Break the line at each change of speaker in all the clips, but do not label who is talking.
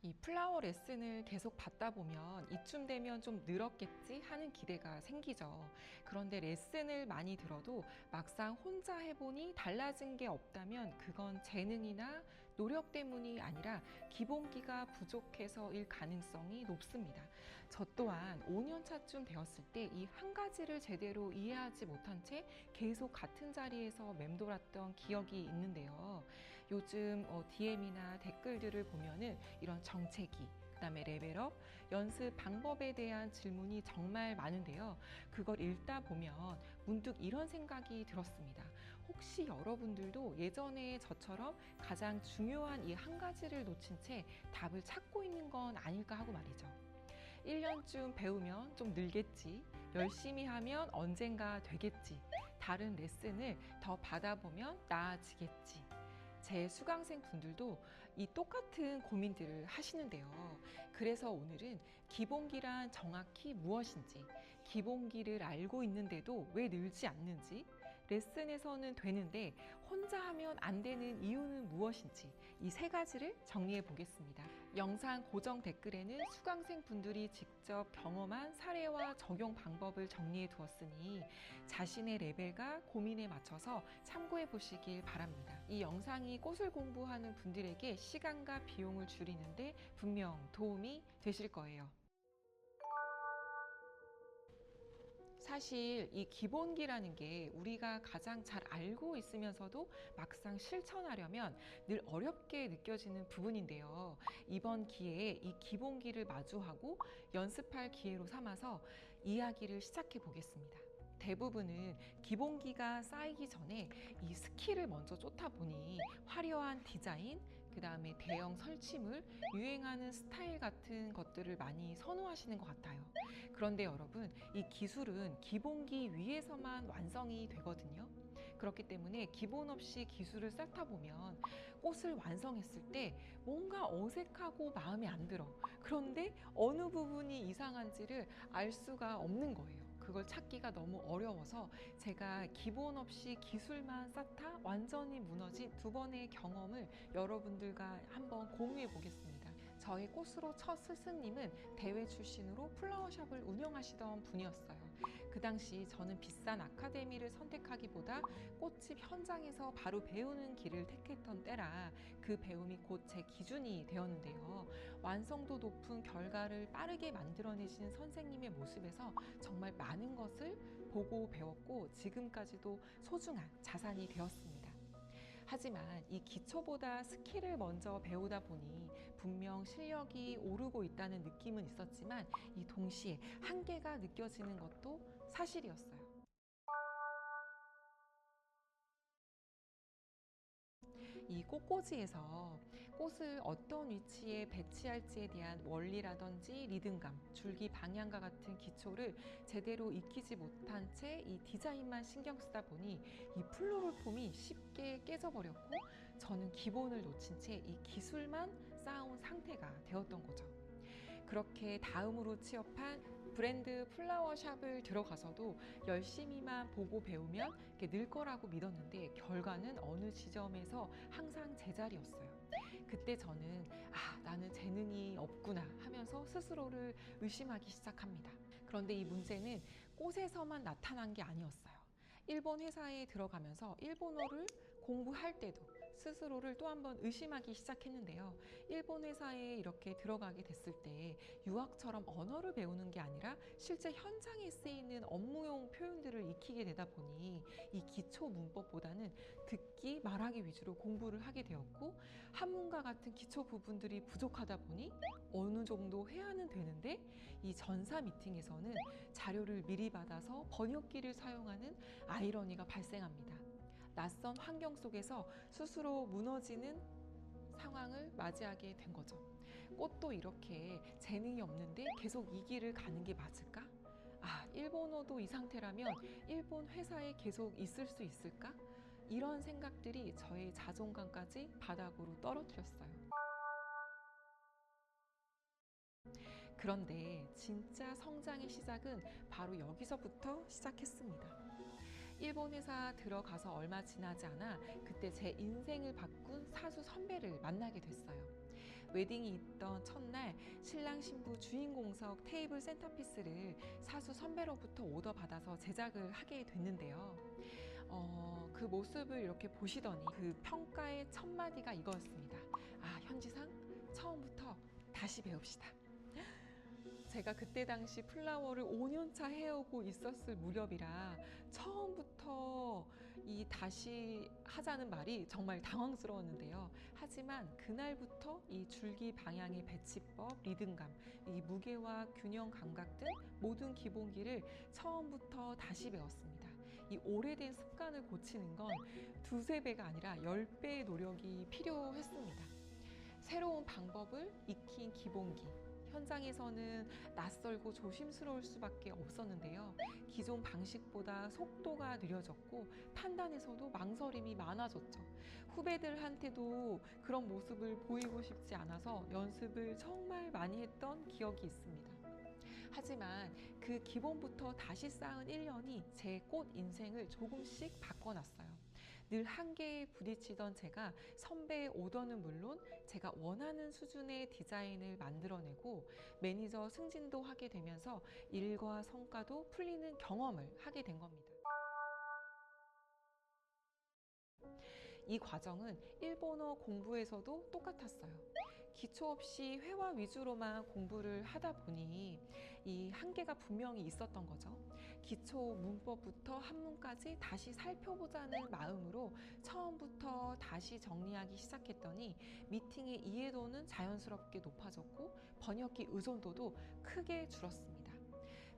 이 플라워 레슨을 계속 받다 보면 이쯤 되면 좀 늘었겠지 하는 기대가 생기죠. 그런데 레슨을 많이 들어도 막상 혼자 해보니 달라진 게 없다면 그건 재능이나 노력 때문이 아니라 기본기가 부족해서일 가능성이 높습니다. 저 또한 5년 차쯤 되었을 때 이 한 가지를 제대로 이해하지 못한 채 계속 같은 자리에서 맴돌았던 기억이 있는데요. 요즘 DM이나 댓글들을 보면은 이런 정체기, 그다음에 레벨업, 연습 방법에 대한 질문이 정말 많은데요. 그걸 읽다 보면 문득 이런 생각이 들었습니다. 혹시 여러분들도 예전에 저처럼 가장 중요한 이 한 가지를 놓친 채 답을 찾고 있는 건 아닐까 하고 말이죠. 1년쯤 배우면 좀 늘겠지. 열심히 하면 언젠가 되겠지. 다른 레슨을 더 받아보면 나아지겠지. 제 수강생 분들도 이 똑같은 고민들을 하시는데요. 그래서 오늘은 기본기란 정확히 무엇인지, 기본기를 알고 있는데도 왜 늘지 않는지, 레슨에서는 되는데 혼자 하면 안 되는 이유는 무엇인지 이 세 가지를 정리해 보겠습니다. 영상 고정 댓글에는 수강생 분들이 직접 경험한 사례와 적용 방법을 정리해 두었으니 자신의 레벨과 고민에 맞춰서 참고해 보시길 바랍니다. 이 영상이 꽃을 공부하는 분들에게 시간과 비용을 줄이는데 분명 도움이 되실 거예요. 사실 이 기본기라는 게 우리가 가장 잘 알고 있으면서도 막상 실천하려면 늘 어렵게 느껴지는 부분인데요. 이번 기회에 이 기본기를 마주하고 연습할 기회로 삼아서 이야기를 시작해 보겠습니다. 대부분은 기본기가 쌓이기 전에 이 스킬을 먼저 쫓다 보니 화려한 디자인, 그 다음에 대형 설치물, 유행하는 스타일 같은 것들을 많이 선호하시는 것 같아요. 그런데 여러분, 이 기술은 기본기 위에서만 완성이 되거든요. 그렇기 때문에 기본 없이 기술을 쌓다 보면 꽃을 완성했을 때 뭔가 어색하고 마음에 안 들어. 그런데 어느 부분이 이상한지를 알 수가 없는 거예요. 그걸 찾기가 너무 어려워서 제가 기본 없이 기술만 쌓다 완전히 무너진 두 번의 경험을 여러분들과 한번 공유해 보겠습니다. 저의 꽃으로 첫 스승님은 대회 출신으로 플라워샵을 운영하시던 분이었어요. 그 당시 저는 비싼 아카데미를 선택하기보다 꽃집 현장에서 바로 배우는 길을 택했던 때라 그 배움이 곧 제 기준이 되었는데요. 완성도 높은 결과를 빠르게 만들어내시는 선생님의 모습에서 정말 많은 것을 보고 배웠고 지금까지도 소중한 자산이 되었습니다. 하지만 이 기초보다 스킬을 먼저 배우다 보니 분명 실력이 오르고 있다는 느낌은 있었지만 이 동시에 한계가 느껴지는 것도 사실이었어요. 이 꽃꽂이에서 꽃을 어떤 위치에 배치할지에 대한 원리라든지 리듬감, 줄기 방향과 같은 기초를 제대로 익히지 못한 채 이 디자인만 신경 쓰다 보니 이 플로럴 폼이 쉽게 깨져버렸고 저는 기본을 놓친 채 이 기술만 쌓아온 상태가 되었던 거죠. 그렇게 다음으로 취업한 브랜드 플라워샵을 들어가서도 열심히만 보고 배우면 이렇게 늘 거라고 믿었는데 결과는 어느 지점에서 항상 제자리였어요. 그때 저는 나는 재능이 없구나 하면서 스스로를 의심하기 시작합니다. 그런데 이 문제는 꽃에서만 나타난 게 아니었어요. 일본 회사에 들어가면서 일본어를 공부할 때도 스스로를 또 한 번 의심하기 시작했는데요. 일본 회사에 이렇게 들어가게 됐을 때 유학처럼 언어를 배우는 게 아니라 실제 현장에 쓰이는 업무용 표현들을 익히게 되다 보니 이 기초 문법보다는 듣기, 말하기 위주로 공부를 하게 되었고 한문과 같은 기초 부분들이 부족하다 보니 어느 정도 회화는 되는데 이 전사 미팅에서는 자료를 미리 받아서 번역기를 사용하는 아이러니가 발생합니다. 낯선 환경 속에서 스스로 무너지는 상황을 맞이하게 된 거죠. 꽃도 이렇게 재능이 없는데 계속 이 길을 가는 게 맞을까? 일본어도 이 상태라면 일본 회사에 계속 있을 수 있을까? 이런 생각들이 저의 자존감까지 바닥으로 떨어뜨렸어요. 그런데 진짜 성장의 시작은 바로 여기서부터 시작했습니다. 일본 회사 들어가서 얼마 지나지 않아 그때 제 인생을 바꾼 사수 선배를 만나게 됐어요. 웨딩이 있던 첫날 신랑 신부 주인공석 테이블 센터피스를 사수 선배로부터 오더 받아서 제작을 하게 됐는데요. 그 모습을 이렇게 보시더니 그 평가의 첫 마디가 이거였습니다. 아, 현지상 처음부터 다시 배웁시다. 제가 그때 당시 플라워를 5년차 해오고 있었을 무렵이라 처음부터 이 다시 하자는 말이 정말 당황스러웠는데요. 하지만 그날부터 이 줄기 방향의 배치법, 리듬감, 이 무게와 균형 감각 등 모든 기본기를 처음부터 다시 배웠습니다. 이 오래된 습관을 고치는 건 두세 배가 아니라 10배의 노력이 필요했습니다. 새로운 방법을 익힌 기본기, 현장에서는 낯설고 조심스러울 수밖에 없었는데요. 기존 방식보다 속도가 느려졌고 판단에서도 망설임이 많아졌죠. 후배들한테도 그런 모습을 보이고 싶지 않아서 연습을 정말 많이 했던 기억이 있습니다. 하지만 그 기본부터 다시 쌓은 1년이 제 꽃 인생을 조금씩 바꿔놨어요. 늘 한계에 부딪히던 제가 선배의 오더는 물론 제가 원하는 수준의 디자인을 만들어내고 매니저 승진도 하게 되면서 일과 성과도 풀리는 경험을 하게 된 겁니다. 이 과정은 일본어 공부에서도 똑같았어요. 기초 없이 회화 위주로만 공부를 하다 보니 이 한계가 분명히 있었던 거죠. 기초 문법부터 한문까지 다시 살펴보자는 마음으로 처음부터 다시 정리하기 시작했더니 미팅의 이해도는 자연스럽게 높아졌고 번역기 의존도도 크게 줄었습니다.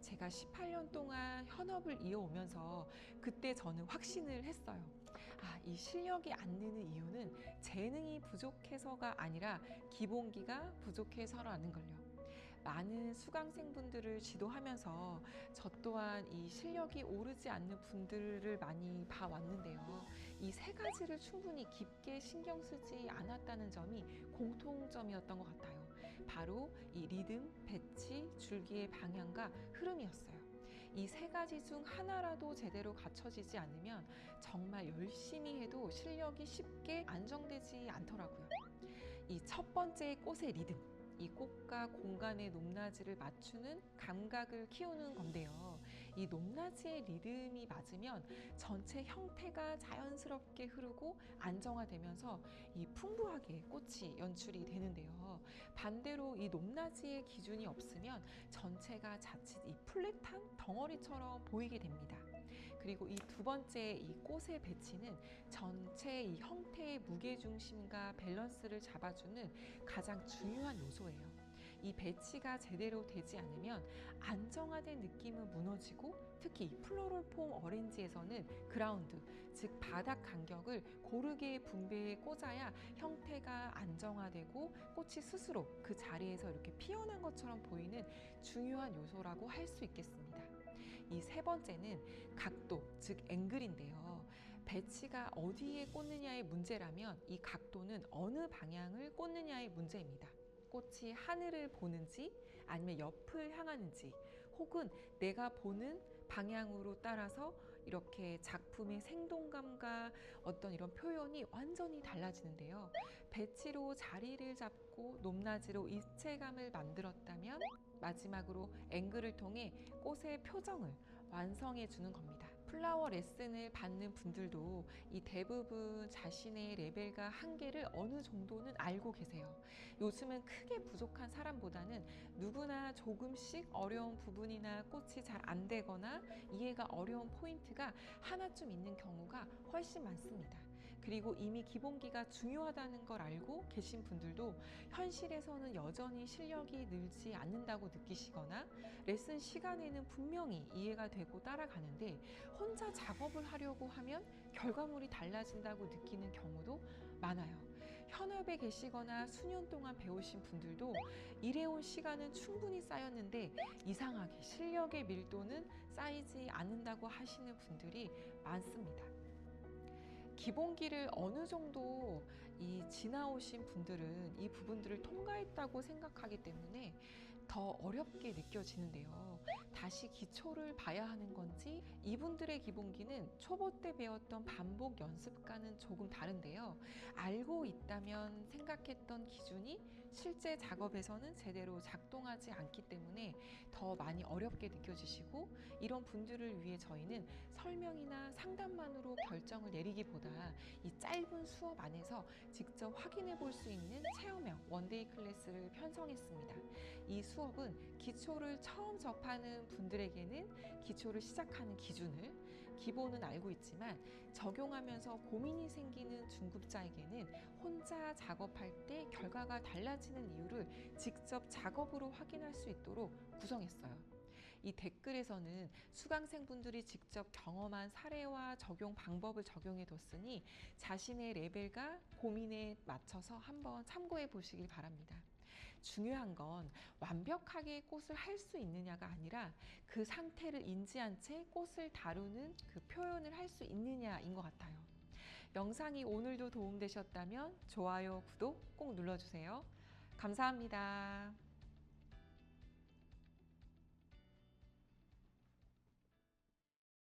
제가 18년 동안 현업을 이어오면서 그때 저는 확신을 했어요. 아, 이 실력이 안 느는 이유는 재능이 부족해서가 아니라 기본기가 부족해서라는 걸요. 많은 수강생분들을 지도하면서 저 또한 이 실력이 오르지 않는 분들을 많이 봐왔는데요. 이 세 가지를 충분히 깊게 신경 쓰지 않았다는 점이 공통점이었던 것 같아요. 바로 이 리듬, 배치, 줄기의 방향과 흐름이었어요. 이 세 가지 중 하나라도 제대로 갖춰지지 않으면 정말 열심히 해도 실력이 쉽게 안정되지 않더라고요. 이 첫 번째 꽃의 리듬, 이 꽃과 공간의 높낮이를 맞추는 감각을 키우는 건데요. 이 높낮이의 리듬이 맞으면 전체 형태가 자연스럽게 흐르고 안정화되면서 이 풍부하게 꽃이 연출이 되는데요. 반대로 이 높낮이의 기준이 없으면 전체가 자칫 이 플랫한 덩어리처럼 보이게 됩니다. 그리고 이 두 번째 이 꽃의 배치는 전체 이 형태의 무게중심과 밸런스를 잡아주는 가장 중요한 요소예요. 이 배치가 제대로 되지 않으면 안정화된 느낌은 무너지고 특히 이 플로럴 폼 어렌지에서는 그라운드, 즉 바닥 간격을 고르게 분배해 꽂아야 형태가 안정화되고 꽃이 스스로 그 자리에서 이렇게 피어난 것처럼 보이는 중요한 요소라고 할 수 있겠습니다. 이 세 번째는 각도, 즉 앵글인데요. 배치가 어디에 꽂느냐의 문제라면 이 각도는 어느 방향을 꽂느냐의 문제입니다. 꽃이 하늘을 보는지 아니면 옆을 향하는지 혹은 내가 보는 방향으로 따라서 이렇게 작품의 생동감과 어떤 이런 표현이 완전히 달라지는데요. 배치로 자리를 잡고 높낮이로 입체감을 만들었다면 마지막으로 앵글을 통해 꽃의 표정을 완성해 주는 겁니다. 플라워 레슨을 받는 분들도 이 대부분 자신의 레벨과 한계를 어느 정도는 알고 계세요. 요즘은 크게 부족한 사람보다는 누구나 조금씩 어려운 부분이나 꽃이 잘 안 되거나 이해가 어려운 포인트가 하나쯤 있는 경우가 훨씬 많습니다. 그리고 이미 기본기가 중요하다는 걸 알고 계신 분들도 현실에서는 여전히 실력이 늘지 않는다고 느끼시거나 레슨 시간에는 분명히 이해가 되고 따라가는데 혼자 작업을 하려고 하면 결과물이 달라진다고 느끼는 경우도 많아요. 현업에 계시거나 수년 동안 배우신 분들도 일해온 시간은 충분히 쌓였는데 이상하게 실력의 밀도는 쌓이지 않는다고 하시는 분들이 많습니다. 기본기를 어느 정도 지나오신 분들은 이 부분들을 통과했다고 생각하기 때문에 더 어렵게 느껴지는데요. 다시 기초를 봐야 하는 건지 이분들의 기본기는 초보 때 배웠던 반복 연습과는 조금 다른데요. 알고 있다면 생각했던 기준이 실제 작업에서는 제대로 작동하지 않기 때문에 더 많이 어렵게 느껴지시고, 이런 분들을 위해 저희는 설명이나 상담만으로 결정을 내리기보다 이 짧은 수업 안에서 직접 확인해 볼 수 있는 체험형 원데이 클래스를 편성했습니다. 이 수업은 기초를 처음 접하는 분들에게는 기초를 시작하는 기준을, 기본은 알고 있지만 적용하면서 고민이 생기는 중급자에게는 혼자 작업할 때 결과가 달라지는 이유를 직접 작업으로 확인할 수 있도록 구성했어요. 이 댓글에서는 수강생분들이 직접 경험한 사례와 적용 방법을 적용해 뒀으니 자신의 레벨과 고민에 맞춰서 한번 참고해 보시길 바랍니다. 중요한 건 완벽하게 꽃을 할 수 있느냐가 아니라 그 상태를 인지한 채 꽃을 다루는 그 표현을 할 수 있느냐인 것 같아요. 영상이 오늘도 도움되셨다면 좋아요, 구독 꼭 눌러주세요. 감사합니다.